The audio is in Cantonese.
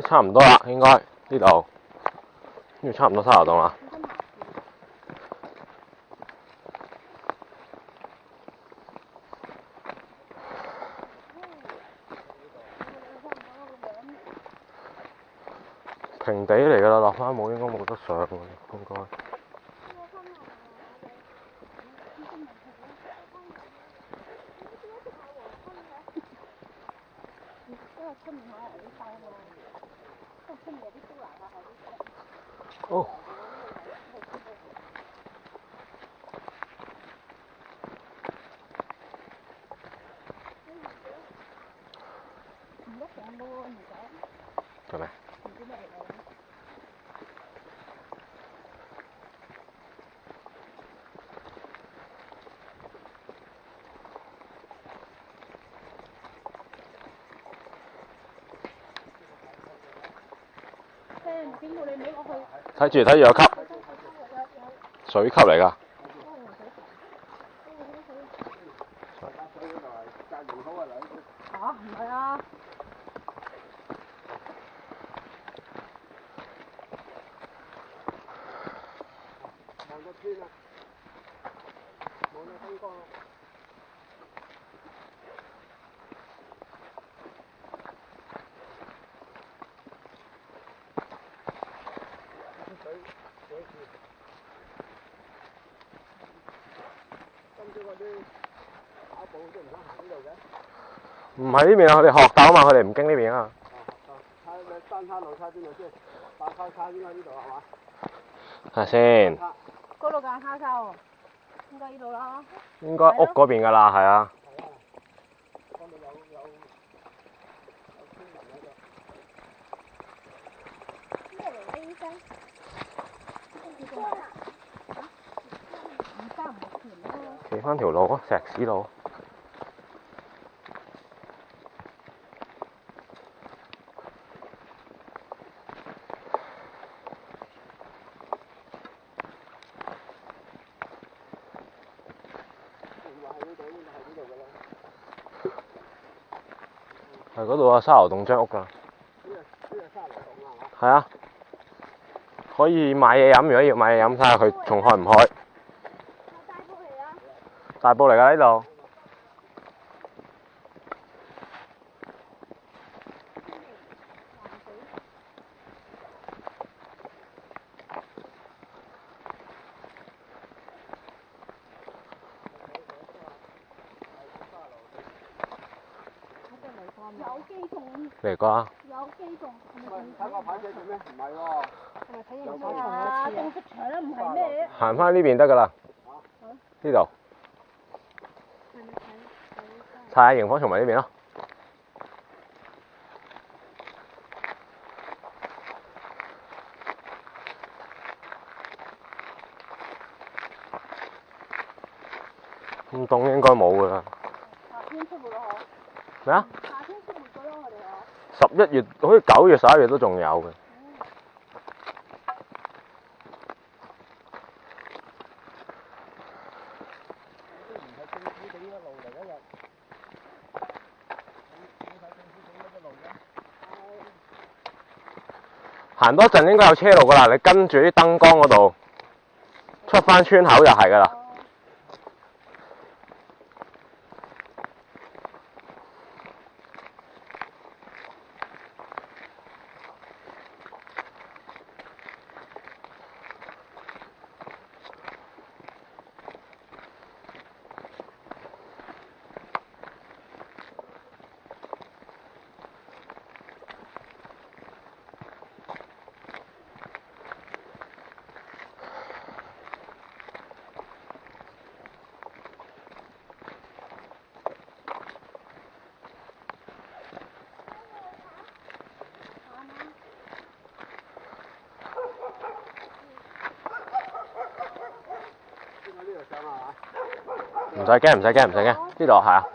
差唔多啦，應該呢度，呢度差唔多沙頭洞啦。平地嚟㗎啦，落返冇應該冇得上喎，應該。哦。做咩？睇住有級，水級嚟㗎。嚇，唔係啊！望個天啊！望到燈光啊！今朝嗰啲跑步都唔想行呢度嘅。唔係呢邊啊，佢哋學鬥啊嘛，佢哋唔經呢邊啊。睇你單叉路叉邊度先？單叉叉應該呢度係嘛？睇下先。嗰度間叉叉喎，應該呢度啦。應該屋嗰邊㗎啦，係啊。嗰度有村民喺度。咩嚟嘅醫生？唔得唔甜咯。企翻條路啊，石屎路。係嗰度啊，沙頭洞張屋㗎。呢個沙頭洞啊，係啊。可以買嘢飲，如果要買嘢飲，睇下佢仲開唔開。大埔嚟啊！大埔嚟㗎呢度。有機種嚟啩？有機種，睇個牌仔做咩？唔係喎，係咪睇形色啊？動物場啦，唔係咩？行翻呢邊得㗎啦。呢度。睇下螢火蟲咪呢邊咯。咁凍應該冇㗎啦。夏天出沒咯嗬？咩啊？夏天出沒咗咯，我哋嗬。11月，好似9月、11月都仲有嘅。行多陣應該有車路㗎啦，你跟住啲燈光嗰度出翻村口就係㗎啦。唔使驚，呢度係啊。